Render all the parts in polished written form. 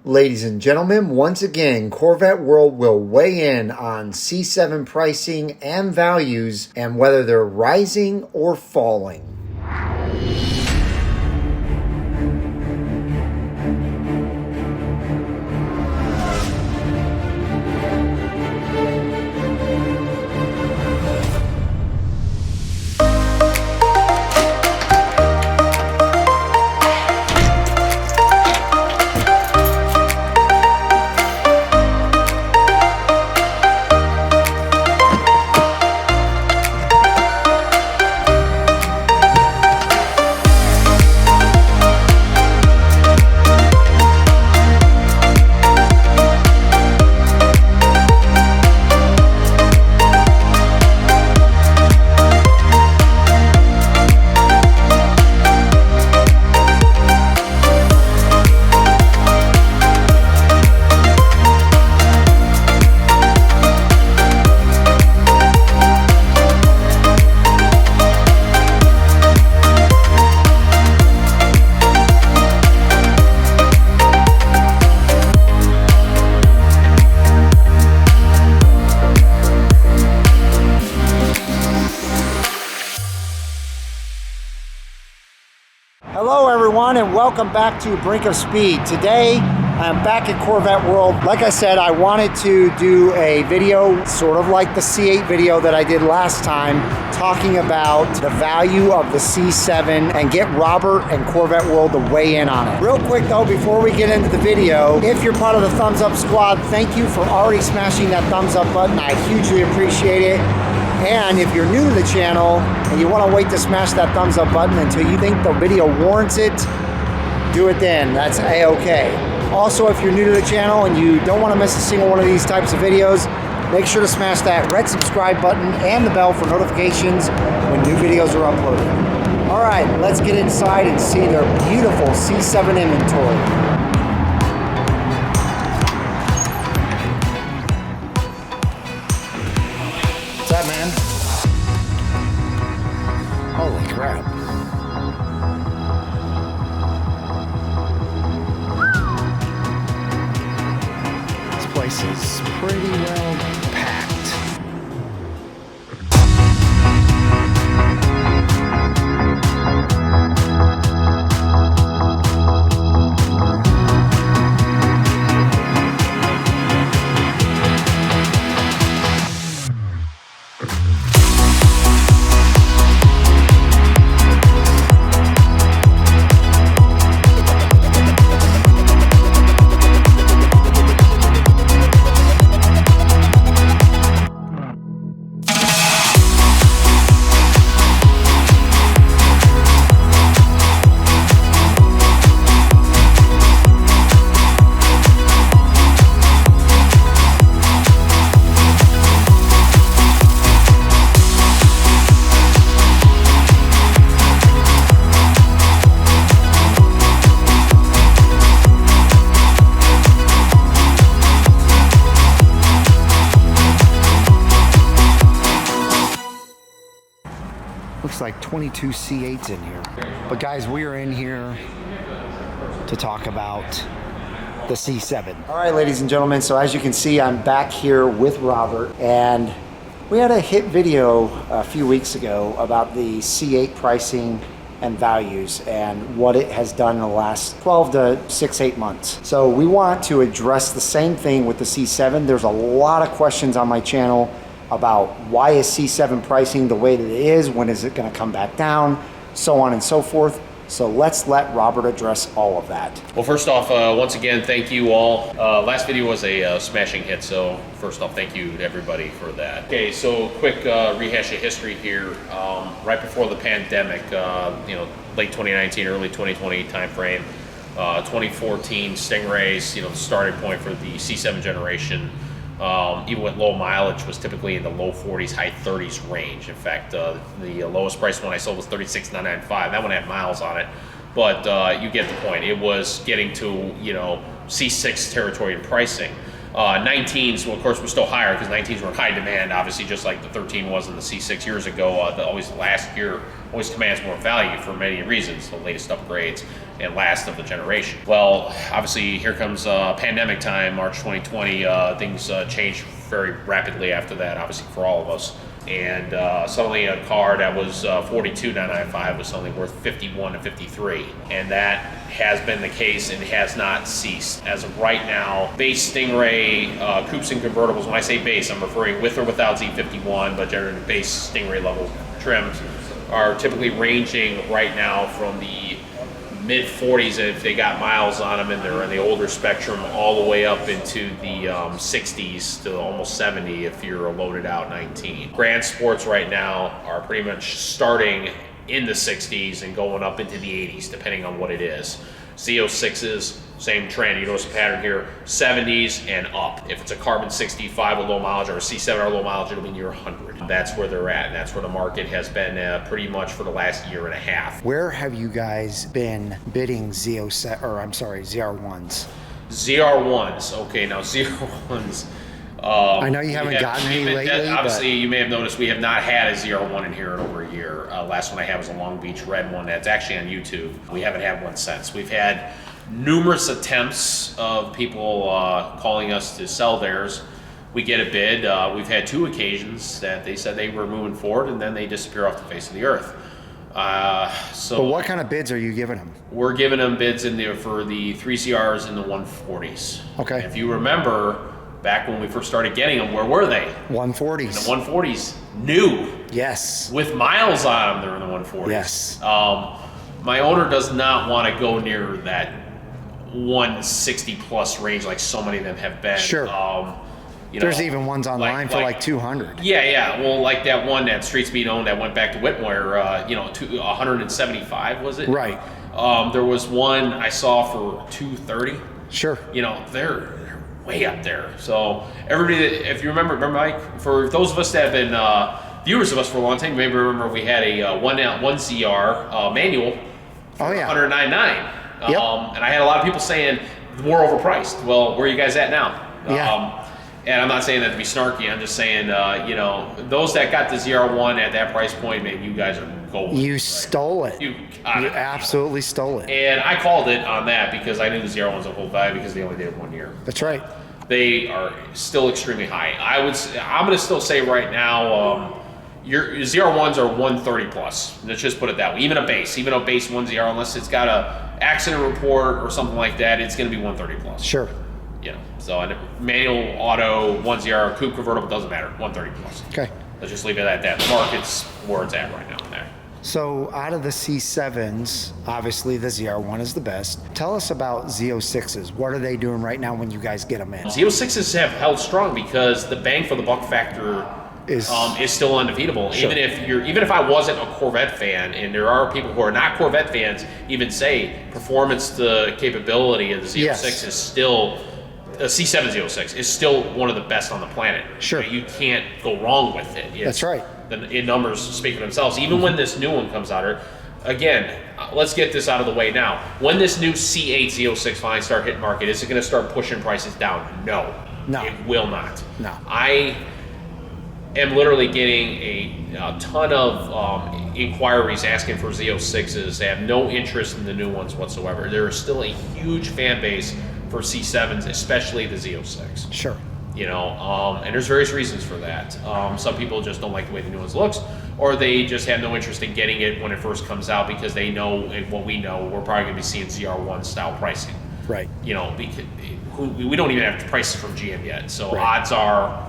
Ladies and gentlemen, once again, Corvette World will weigh in on C7 pricing and values and whether they're rising or falling. Hello everyone and welcome back to Brink of Speed. Today I'm back at Corvette World. Like I said, I wanted to do a video sort of like the C8 video that I did last time, talking about the value of the C7 and get Robert and Corvette World to weigh in on it. Real quick though, before we get into the video, if you're part of the thumbs up squad, thank you for already smashing that thumbs up button. I hugely appreciate it. And if you're new to the channel and you want to wait to smash that thumbs up button until you think the video warrants it, do it then. That's a-okay. Also, if you're new to the channel and you don't want to miss a single one of these types of videos, make sure to smash that red subscribe button and the bell for notifications when new videos are uploaded. All right, let's get inside and see their beautiful C7 inventory. What's that, man? Holy crap. This place is pretty well packed. Looks like 22 C8s in here. But guys, we are in here to talk about the C7. All right, ladies and gentlemen, so as you can see, I'm back here with Robert, and we had a hit video a few weeks ago about the C8 pricing and values and what it has done in the last 12 to 8 months. So we want to address the same thing with the C7. There's a lot of questions on my channel about why is C7 pricing the way that it is, when is it going to come back down, so on and so forth. So let's let Robert address all of that. Well, first off, once again, thank you all. Last video was a smashing hit, so first off, thank you to everybody for that. Okay, so quick rehash of history here. Right before the pandemic, late 2019, early 2020 timeframe, 2014 Stingrays, the starting point for the C7 generation. Even with low mileage, was typically in the low 40s, high 30s range. In fact, the lowest price one I sold was $36,995. That one had miles on it, but you get the point. It was getting to C6 territory in pricing. 19s, well, of course, were still higher because 19s were in high demand, obviously, just like the 13 was in the C6 years ago. Always last year always commands more value for many reasons, the latest upgrades and last of the generation. Well, obviously here comes pandemic time, March 2020. Things changed very rapidly after that, obviously for all of us. And suddenly a car that was $42,995 was suddenly worth $51 to $53, and that has been the case and has not ceased. As of right now, base Stingray coupes and convertibles, when I say base, I'm referring with or without Z51, but generally the base Stingray level trims are typically ranging right now from the mid 40s if they got miles on them and they're in the older spectrum, all the way up into the 60s to almost 70 if you're a loaded out 19. Grand Sports right now are pretty much starting in the 60s and going up into the 80s depending on what it is. Z06s, same trend. You notice a pattern here, 70s and up. If it's a carbon 65 with low mileage or a C7 or low mileage, it'll be near 100. That's where they're at, and that's where the market has been pretty much for the last year and a half. Where have you guys been bidding ZR1s? ZR1s, okay, now ZR1s. I know you haven't gotten any lately. Obviously, you may have noticed we have not had a ZR1 in here in over a year. Last one I had was a Long Beach red one that's actually on YouTube. We haven't had one since. We've had numerous attempts of people calling us to sell theirs. We get a bid. We've had 2 occasions that they said they were moving forward and then they disappear off the face of the earth. But what kind of bids are you giving them? We're giving them bids in there for the 3CRs and the 140s. Okay. If you remember, back when we first started getting them, where were they? 140s. And the 140s, new. Yes. With miles on them, they're in the 140s. Yes. My owner does not want to go near that 160 plus range like so many of them have been. Sure. There's even ones online for like 200. Yeah. Well, like that one that Street Speed owned that went back to Whitmore, 175 was it? Right. There was one I saw for 230. Sure. They're way up there. So everybody, if you remember Mike, for those of us that have been viewers of us for a long time, you may remember we had a 1ZR manual for $109.9. Yep. And I had a lot of people saying we're overpriced. Well, where are you guys at now? Yeah. And I'm not saying that to be snarky. I'm just saying, those that got the ZR1 at that price point, man, you guys are gold. You stole it. You absolutely stole it. And I called it on that because I knew the ZR1s would hold value because they only did it 1 year. That's right. They are still extremely high. I'm going to still say right now, your ZR1s are 130 plus. Let's just put it that way. Even a base 1ZR, unless it's got a accident report or something like that, it's going to be 130 plus. Sure. So a manual, auto, 1ZR, coupe, convertible, doesn't matter. 130 plus. Okay. Let's just leave it at that. The market's where it's at right now. There. So out of the C7s, obviously the ZR1 is the best. Tell us about Z06s. What are they doing right now when you guys get them in? Z06s have held strong because the bang for the buck factor is still undefeatable. Sure. Even if I wasn't a Corvette fan, and there are people who are not Corvette fans, even say performance to capability of the Z06 is still. A C7 Z06 is still one of the best on the planet. Sure. You can't go wrong with it. That's right. The numbers speak for themselves. Even when this new one comes out, again, let's get this out of the way now. When this new C8 Z06 finally start hitting market, is it going to start pushing prices down? No. It will not. No. I am literally getting a ton of inquiries asking for Z06s. They have no interest in the new ones whatsoever. There is still a huge fan base for C7s, especially the Z06. Sure. And there's various reasons for that. Some people just don't like the way the new ones looks, or they just have no interest in getting it when it first comes out because they know what we know. We're probably going to be seeing ZR1 style pricing. Right. Because we don't even have prices from GM yet. So odds are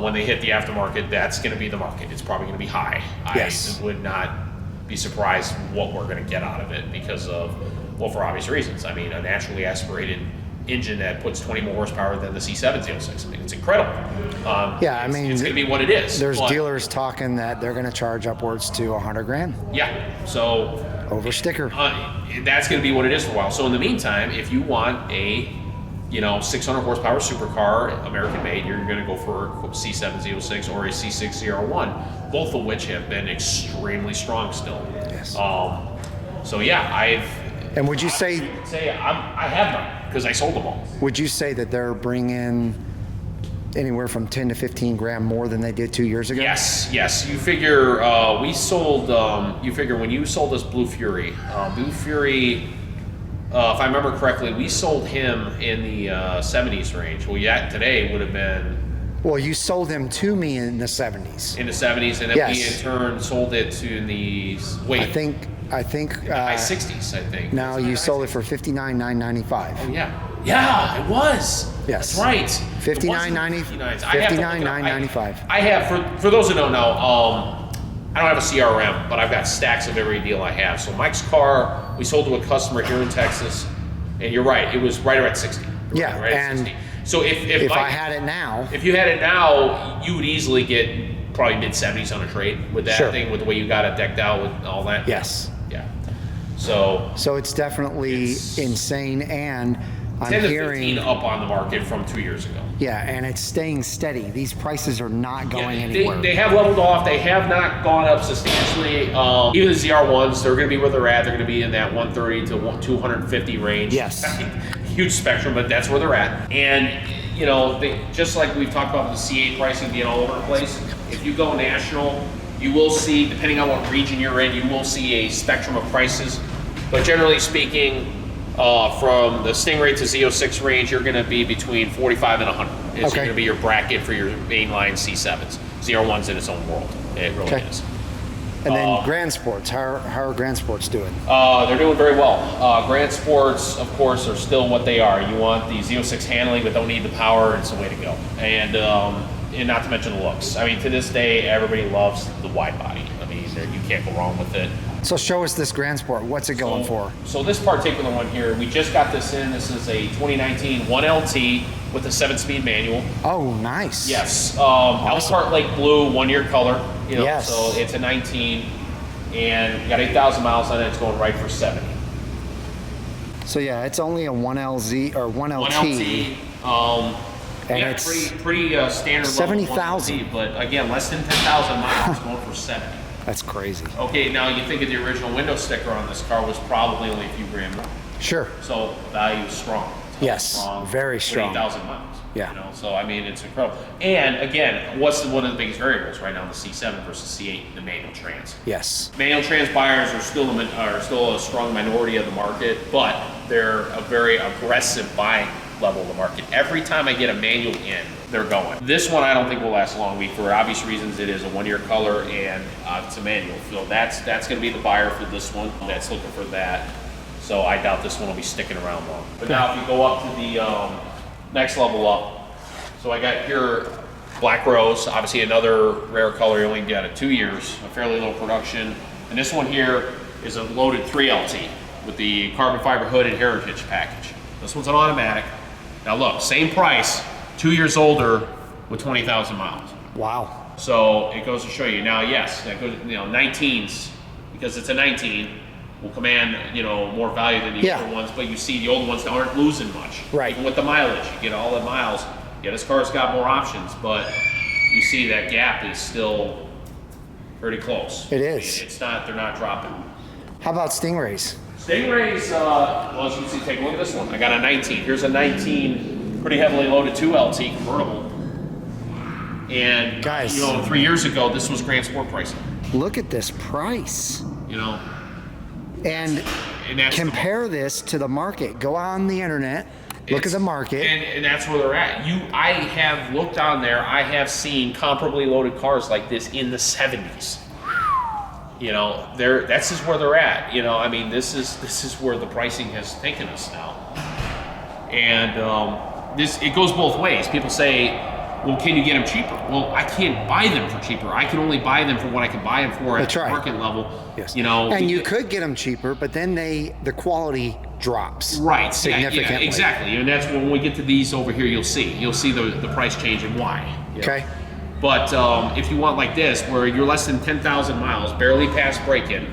when they hit the aftermarket, that's going to be the market. It's probably going to be high. Yes. I would not be surprised what we're going to get out of it because of, for obvious reasons. I mean, a naturally aspirated engine that puts 20 more horsepower than the C7 Z06. I mean, it's incredible. It's going to be what it is. There's dealers talking that they're going to charge upwards to $100,000. Yeah. So over sticker. That's going to be what it is for a while. So in the meantime, if you want a 600 horsepower supercar, American made, you're going to go for a C7 Z06 or a C6 ZR1, both of which have been extremely strong still. Yes. So yeah, And would you say I have none because I sold them all. Would you say that they're bringing anywhere from 10 to 15 grand more than they did 2 years ago? Yes. You figure we sold. You figure when you sold us Blue Fury If I remember correctly, we sold him in the 70s range. Well, yeah, today would have been Well, you sold them to me in the 70s. in the 70s, and then we in turn sold it to the I think high 60s. I think. no, you sold it for $59,995. Oh yeah, it was. Yes. That's right. $59,995. I have for those who don't know, I don't have a CRM, but I've got stacks of every deal I have. So Mike's car, we sold to a customer here in Texas, and you're right, it was right around 60. Yeah, right at and 60. So if I had it now, if you had it now, you would easily get probably mid 70s on a trade with that thing, with the way you got it decked out with all that. yes. Yeah. So it's definitely insane, and I'm 10 to hearing 15 up on the market from 2 years ago. yeah, and it's staying steady. These prices are not going anywhere. They have leveled off. They have not gone up substantially. Even the ZR1s, they're going to be where they're at. They're going to be in that 130 to 250 range. Yes. Huge spectrum, but that's where they're at. And, you know, just like we've talked about with the C8 pricing being all over the place, if you go national, you will see, depending on what region you're in, you will see a spectrum of prices. But generally speaking, from the Stingray to Z06 range, you're going to be between 45 and 100. It's going to be your bracket for your mainline C7s. ZR1's in its own world. It really is. And then Grand Sports, how are Grand Sports doing? They're doing very well. Grand Sports, of course, are still what they are. You want the Z06 handling, but don't need the power. It's the way to go. And not to mention the looks. I mean, to this day, everybody loves the wide body. I mean, you can't go wrong with it. So show us this Grand Sport. What's it going for? So this particular one here, we just got this in. This is a 2019 1LT with a 7-speed manual. Oh, nice. Yes. Awesome. Elkhart Lake Blue, 1 year color. You know, yes. So it's a 19, and you got 8,000 miles on it. It's going right for 70. So yeah, it's only a 1LZ or 1LT. 1LT. And yeah, it's pretty standard. 70,000. But again, less than 10,000 miles, going for 70. That's crazy. Okay, now you think of the original window sticker on this car was probably only a few grand more. Sure. So value is strong. Yes, very strong. 8,000 miles. Yeah. You know, so I mean, it's incredible. And again, what's one of the biggest variables right now in the C7 versus C8? The manual trans. Yes. Manual trans buyers are still a strong minority of the market, but they're a very aggressive buying level of the market. Every time I get a manual in, they're going. This one I don't think will last long. For obvious reasons, it is a 1 year color and it's a manual. So that's going to be the buyer for this one. That's looking for that. So I doubt this one will be sticking around long. But now if you go up to the next level up, so I got here Black Rose, obviously another rare color. You only got it 2 years, a fairly low production. And this one here is a loaded 3LT with the carbon fiber hood and heritage package. This one's an automatic. Now look, same price, 2 years older with 20,000 miles. Wow. So it goes to show you. Now, yes, that goes, 19s, because it's a 19, will command, more value than the older ones, but you see the old ones aren't losing much. Right. Even with the mileage, you get all the miles. Yeah, this car's got more options, but you see that gap is still pretty close. It is. They're not dropping. How about Stingrays? Stingrays, well, as you can see, take a look at this one. I got a 19. Here's a 19, pretty heavily loaded 2LT convertible. And, guys, 3 years ago, this was Grand Sport pricing. Look at this price. And compare this to the market. Go on the internet, look at the market. And that's where they're at. I have looked on there, I have seen comparably loaded cars like this in the 70s. That's just where they're at. I mean, this is where the pricing has taken us now. And it goes both ways. People say, well, can you get them cheaper? Well, I can't buy them for cheaper. I can only buy them for what I can buy them for at the market level. Yes. And you could get them cheaper, but then the quality drops. Right. Significantly. Yeah, exactly. And that's when we get to these over here, you'll see the price change and why. Okay. But if you want like this, where you're less than 10,000 miles, barely past break-in,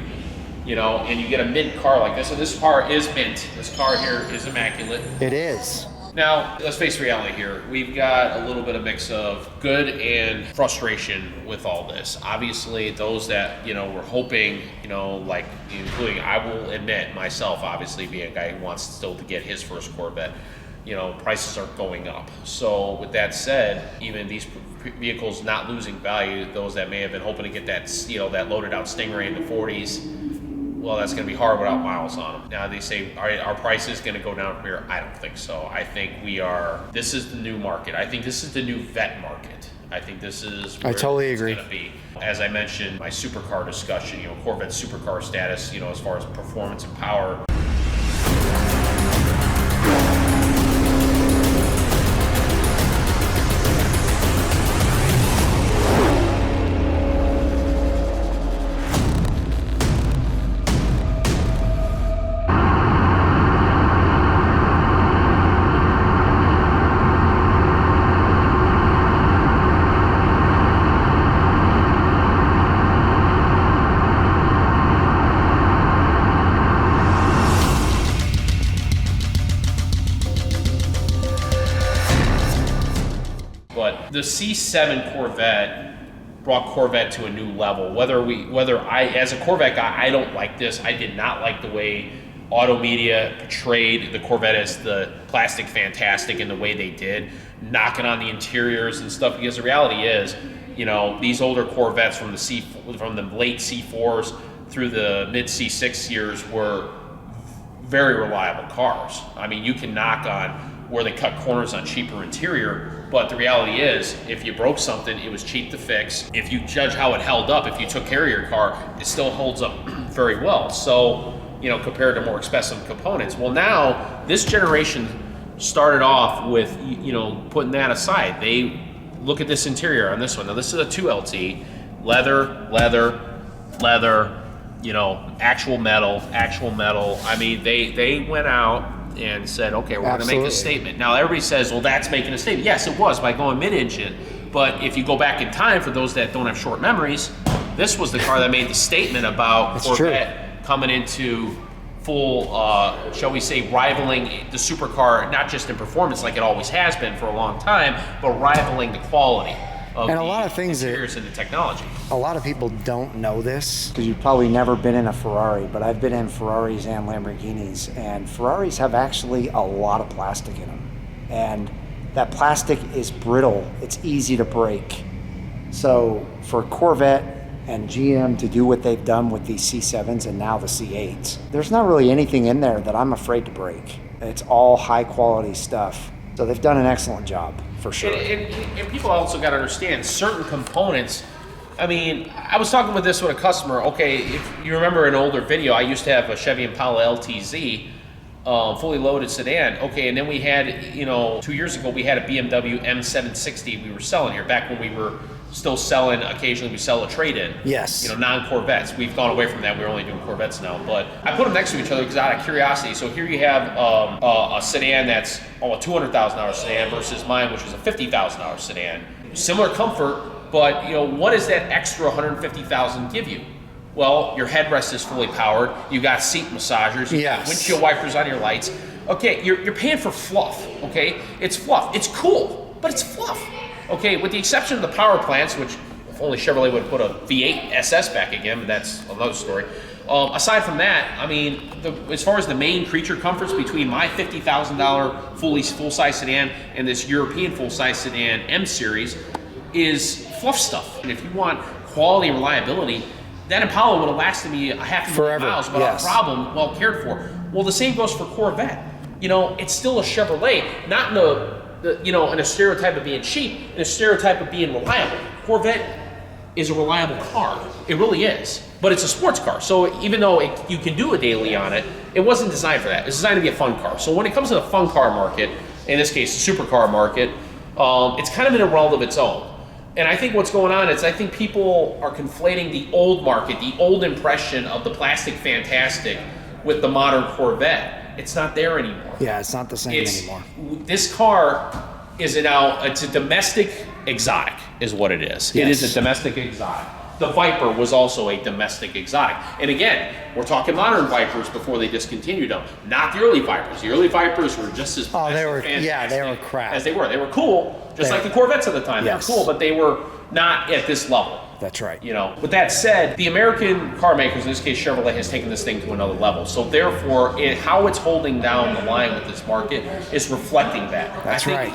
and you get a mint car like this, and this car is mint. This car here is immaculate. It is. Now, let's face reality here. We've got a little bit of mix of good and frustration with all this. Obviously, those that, were hoping, like, including, I will admit myself, obviously, being a guy who wants still to get his first Corvette, prices are going up. So with that said, even these vehicles not losing value, those that may have been hoping to get that, that loaded out Stingray in the 40s, well, that's going to be hard without miles on them. Now they say, all right, our price is going to go down from here. I don't think so. I think this is the new market. I think this is the new vet market. I think this is where I totally it's agree. going to be. As I mentioned, my supercar discussion, Corvette supercar status, as far as performance and power. But the C7 Corvette brought Corvette to a new level. Whether I, as a Corvette guy, I don't like this. I did not like the way auto media portrayed the Corvette as the plastic fantastic in the way they did, knocking on the interiors and stuff. Because the reality is, these older Corvettes from the late C4s through the mid C6 years were very reliable cars. I mean, you can knock on where they cut corners on cheaper interior, but the reality is, if you broke something, it was cheap to fix. If you judge how it held up, if you took care of your car, it still holds up very well. So, compared to more expensive components. Well, now, this generation started off with, putting that aside. They look at this interior on this one. Now, this is a 2LT, leather, actual metal. I mean, they went out and said, okay, we're going to make a statement. Now, everybody says, well, that's making a statement. Yes, it was by going mid-engine. But if you go back in time, for those that don't have short memories, this was the car that made the statement about Corvette coming into full, shall we say, rivaling the supercar, not just in performance like it always has been for a long time, but rivaling the quality of and a lot of things interiors and the technology. A lot of people don't know this because you've probably never been in a Ferrari, but I've been in Ferraris and Lamborghinis, and Ferraris have actually a lot of plastic in them. And that plastic is brittle. It's easy to break. So for Corvette and GM to do what they've done with these C7s and now the C8s, there's not really anything in there that I'm afraid to break. It's all high quality stuff. So they've done an excellent job, for sure. And people also got to understand certain components. I mean, I was talking with a customer. Okay, if you remember an older video, I used to have a Chevy Impala LTZ, fully loaded sedan. Okay, and then we had, 2 years ago, we had a BMW M760 we were selling here, back when we were still selling, occasionally we sell a trade-in. Yes. Non-Corvettes. We've gone away from that. We're only doing Corvettes now. But I put them next to each other because out of curiosity. So here you have a sedan that's a $200,000 sedan versus mine, which is a $50,000 sedan. Similar comfort, but what does that extra $150,000 give you? Well, your headrest is fully powered. You got seat massagers. You got windshield wipers on your lights. Okay, you're paying for fluff. Okay, it's fluff. It's cool, but it's fluff. Okay, with the exception of the power plants, which if only Chevrolet would have put a V8 SS back again, but that's another story. Aside from that, I mean, as far as the main creature comforts between my $50,000 full-size sedan and this European full-size sedan M Series is fluff stuff. And if you want quality and reliability, that Impala would have lasted me a half a million miles without a problem, well cared for. Well, the same goes for Corvette. It's still a Chevrolet, not in a stereotype of being cheap, in a stereotype of being reliable. Corvette is a reliable car. It really is. But it's a sports car. So even though you can do a daily on it, it wasn't designed for that. It's designed to be a fun car. So when it comes to the fun car market, in this case, the supercar market, it's kind of in a world of its own. And I think what's going on is I think people are conflating the old market, the old impression of the plastic fantastic with the modern Corvette. It's not there anymore. Yeah, it's not the same anymore. This car it's a domestic exotic is what it is. Yes. It is a domestic exotic. The Viper was also a domestic exotic. And again, we're talking modern Vipers before they discontinued them. Not the early Vipers. The early Vipers were just as they were crap. As they were. They were cool, just like the Corvettes at the time. Yes. They were cool, but they were not at this level. That's right. With that said, the American car makers, in this case Chevrolet, has taken this thing to another level. So therefore, how it's holding down the line with this market is reflecting that. That's right.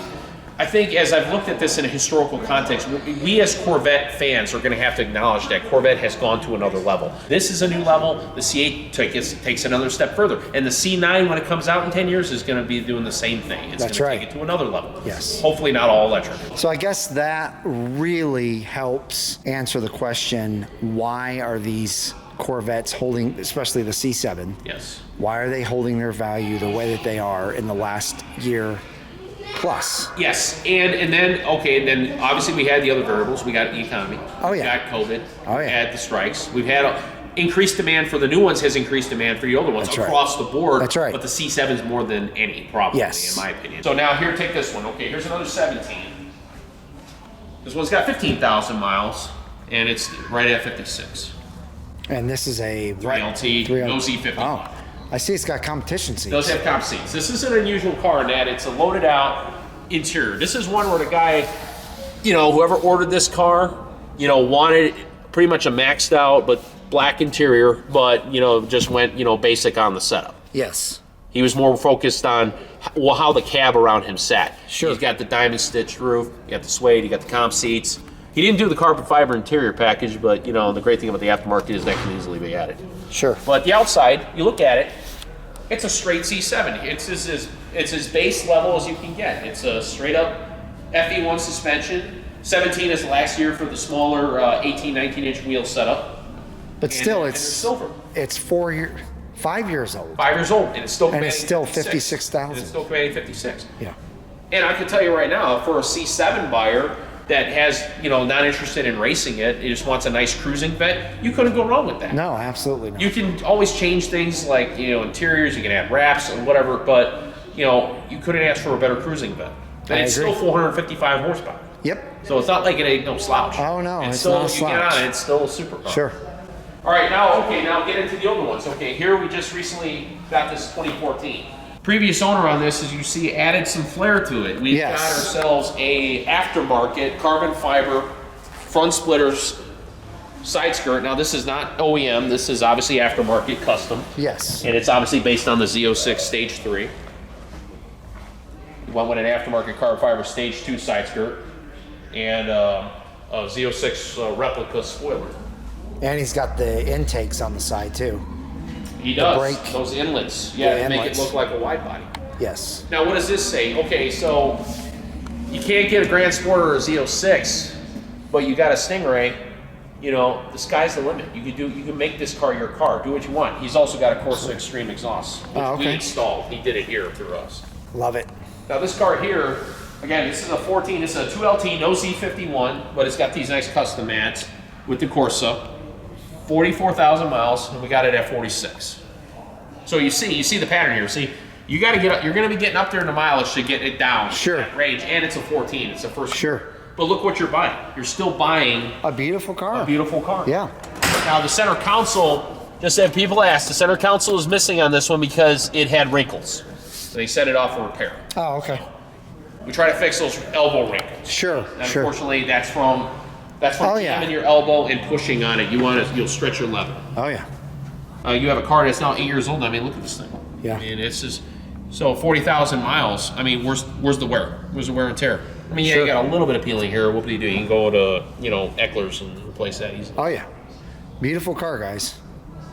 I think as I've looked at this in a historical context, we as Corvette fans are going to have to acknowledge that Corvette has gone to another level. This is a new level. The C8 takes another step further. And the C9, when it comes out in 10 years, is going to be doing the same thing. It's going to take it to another level. Yes. Hopefully not all electric. So I guess that really helps answer the question, why are these Corvettes holding, especially the C7, yes, why are they holding their value the way that they are in the last year plus? Yes, and then obviously we had the other variables. We got the economy. Oh yeah. We got COVID. Oh yeah. We had the strikes. We've had increased demand for the new ones has increased demand for the older ones across the board. That's right. But the C7 is more than any, probably, yes, in my opinion. So now here, take this one. Okay, here's another 17. This one's got 15,000 miles, and it's right at 56. And this is a 3LT, no Z50. Oh, I see it's got competition seats. It does have comp seats. This is an unusual car in that it's a loaded out interior. This is one where the guy, whoever ordered this car, wanted pretty much a maxed out but black interior, but just went basic on the setup. Yes. He was more focused on how the cab around him sat. Sure. He's got the diamond stitched roof, you got the suede, you got the comp seats. He didn't do the carbon fiber interior package, but the great thing about the aftermarket is that can easily be added. Sure. But the outside, you look at it, it's a straight C7. It's as base level as you can get. It's a straight up FE1 suspension. 17 is last year for the smaller 18, 19-inch wheel setup. But still, it's silver. It's 5 years old. 5 years old, and it's still commanding 56,000. And it's still commanding 56. Yeah. And I can tell you right now, for a C7 buyer that has, not interested in racing it, he just wants a nice cruising vet, you couldn't go wrong with that. No, absolutely not. You can always change things like, interiors, you can add wraps and whatever, but, you couldn't ask for a better cruising vet. And it's still 455 horsepower. Yep. So it's not like it ain't no slouch. Oh, no, it's still, not a slouch. You get on it, it's still a supercar. Sure. All right, now get into the older ones. Okay, here we just recently got this 2014. Previous owner on this, as you see, added some flair to it. We've got ourselves a aftermarket carbon fiber front splitters side skirt. Now this is not OEM, this is obviously aftermarket custom. Yes. And it's obviously based on the Z06 Stage 3. We went with an aftermarket carbon fiber Stage 2 side skirt and a Z06 replica spoiler. And he's got the intakes on the side too. He does. Those inlets. Yeah, to make it look like a wide body. Yes. Now, what does this say? Okay, so you can't get a Grand Sport or a Z06, but you got a Stingray. The sky's the limit. You can make this car your car. Do what you want. He's also got a Corsa Extreme exhaust, which we installed. He did it here through us. Love it. Now, this car here, again, this is a 14. This is a 2LT, no Z51, but it's got these nice custom mats with the Corsa. 44,000 miles, and we got it at 46. So you see the pattern here. See, you got to get up. You're going to be getting up there in the mileage to get it down. Sure. That range, and it's a 14. It's the first. Sure. But look what you're buying. You're still buying a beautiful car. A beautiful car. Yeah. Now the center console. Just have people ask. The center console is missing on this one because it had wrinkles. So they set it off for repair. Oh, okay. We try to fix those elbow wrinkles. Sure. And unfortunately, that's from jamming your elbow and pushing on it. You'll stretch your leather. Oh yeah. You have a car that's now 8 years old. I mean, look at this thing. Yeah. I mean, it's just so 40,000 miles. I mean, where's the wear? Where's the wear and tear? I mean, yeah, you got a little bit of peeling here. What do you do? You can go to Eckler's and replace that easily. Oh yeah. Beautiful car, guys.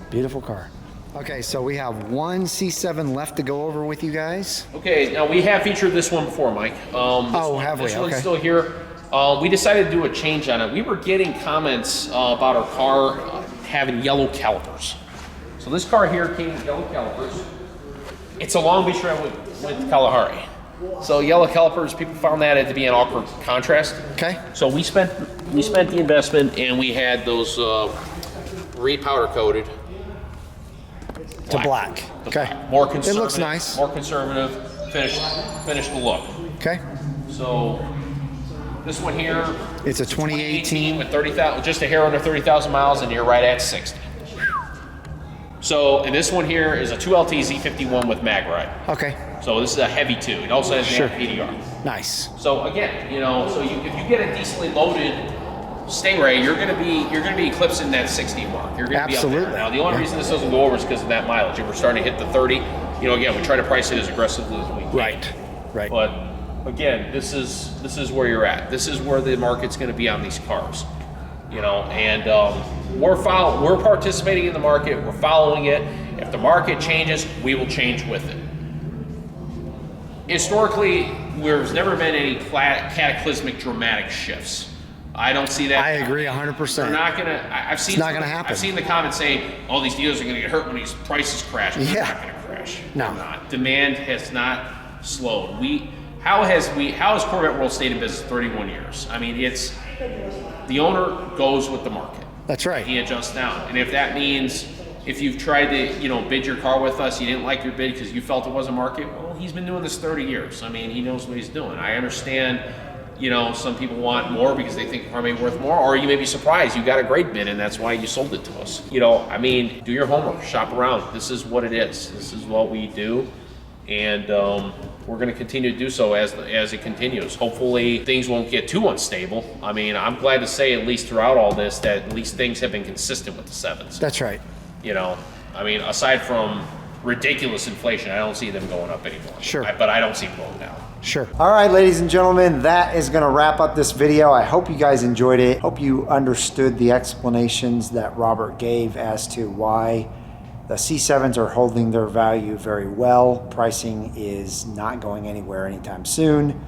Beautiful car. Okay, so we have one C7 left to go over with you guys. Okay, now we have featured this one before, Mike. Have we? This one's still here. We decided to do a change on it. We were getting comments about our car having yellow calipers. So this car here came with yellow calipers. It's a Long Beach Trail with Kalahari. So yellow calipers, people found that to be an awkward contrast. Okay. So we spent the investment and we had those re-powder coated. To black. Okay. More conservative. It looks nice. More conservative. Finish the look. Okay. So this one here. It's a 2018 with 30,000, just a hair under 30,000 miles, and you're right at 60. So, and this one here is a 2LT Z51 with mag ride. Okay. So this is a heavy 2. It also has an PDR. Nice. So again, if you get a decently loaded Stingray, you're going to be eclipsing that 60 mark. You're going to be up there. Now, the only reason this doesn't go over is because of that mileage. If we're starting to hit the 30, again, we try to price it as aggressively as we can. Right. But again, this is where you're at. This is where the market's going to be on these cars, you know. And we're participating in the market. We're following it. If the market changes, we will change with it. Historically, there's never been any cataclysmic, dramatic shifts. I don't see that. I agree 100%. They're not gonna. It's not gonna happen. I've seen the comments saying, "Oh, these dealers are gonna get hurt when these prices crash." They're Yeah. not gonna crash. No. They're not. Demand has not slowed. How has Corvette World stayed in business 31 years? I mean, it's the owner goes with the market. That's right. He adjusts down, and if that means if you've tried to, you know, bid your car with us, you didn't like your bid because you felt it wasn't market. Well, he's been doing this 30 years. I mean, he knows what he's doing. I understand. You know, some people want more because they think the car may be worth more, or you may be surprised you got a great bid and that's why you sold it to us. You know, I mean, do your homework, shop around. This is what it is. This is what we do, and we're going to continue to do so as it continues. Hopefully, things won't get too unstable. I mean, I'm glad to say, at least throughout all this, that at least things have been consistent with the sevens. That's right. You know, I mean, aside from ridiculous inflation, I don't see them going up anymore. Sure. But I don't see them going down. Sure. All right, ladies and gentlemen, that is going to wrap up this video. I hope you guys enjoyed it. Hope you understood the explanations that Robert gave as to why the C7s are holding their value very well. Pricing is not going anywhere anytime soon.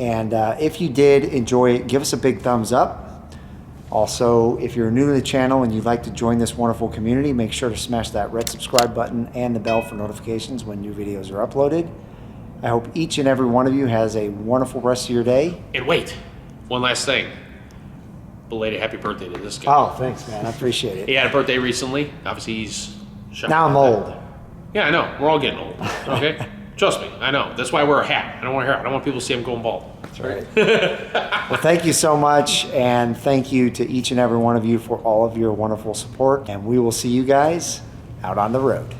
And if you did enjoy it, give us a big thumbs up. Also, if you're new to the channel and you'd like to join this wonderful community, make sure to smash that red subscribe button and the bell for notifications when new videos are uploaded. I hope each and every one of you has a wonderful rest of your day. And wait, one last thing. Belated happy birthday to this guy. Oh, thanks, man. I appreciate it. He had a birthday recently. Obviously, he's shocked. Now I'm old. Yeah, I know. We're all getting old. Okay? Trust me, I know. That's why I wear a hat. I don't want hair. I don't want people to see I'm going bald. That's right. Well, thank you so much, and thank you to each and every one of you for all of your wonderful support. And we will see you guys out on the road.